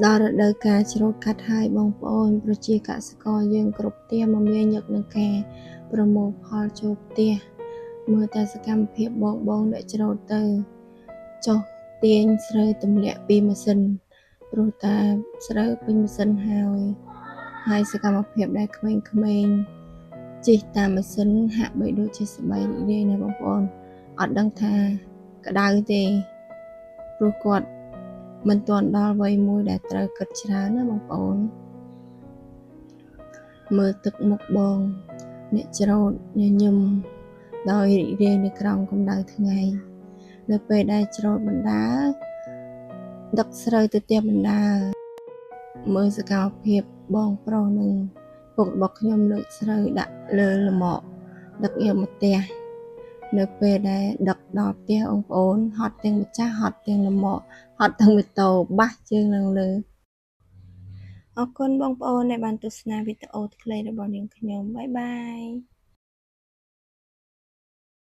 ដល់រដូវកាលច្រូតកាត់ហើយបងប្អូនប្រជាកសិករយើងគ្រប់ផ្ទះមមាញឹកនឹងការប្រមូលផលចូលផ្ទះមើលតែសកម្មភាពបងអ្នកច្រូតទៅចុះទាញស្រូវទម្លាក់ពីម៉ាស៊ីនព្រោះតាស្រូវពេញម៉ាស៊ីនហើយសកម្មភាពដែលក្មេងៗជិះតាមម៉ាស៊ីនហាក់បីដូចជាសប្បាយរីករាយណាបងប្អូនអត់ដឹងថាក្តៅទេព្រោះគាត់មិនទាន់ដល់វ័យមួយដែលត្រូវគិតច្រើនណាបងប្អូនមើលទឹកមុខបងអ្នកច្រូតញញឹមដោយរីករាយនៅក្រោមកម្ដៅថ្ងៃនៅពេលដែលច្រូតបណ្ដើរដឹកស្រូវទៅផ្ទះបណ្ដើរមើលសកម្មភាពបងប្រុសនិងពុករបស់ខ្ញុំលើកស្រូវដាក់លើលម៉កដឹកយកមកផ្ទះនៅពេលដែលដឹកដល់ផ្ទះបងប្អូនហត់ទាំងម្ចាស់ហត់ទាំងលម៉កហត់ទាំងម៉ូតូបាសជើងឡើងលើអរគុណបងប្អូនដែលបានទស្សនាវីដេអូខ្លីរបស់នាងខ្ញុំបាយបាយ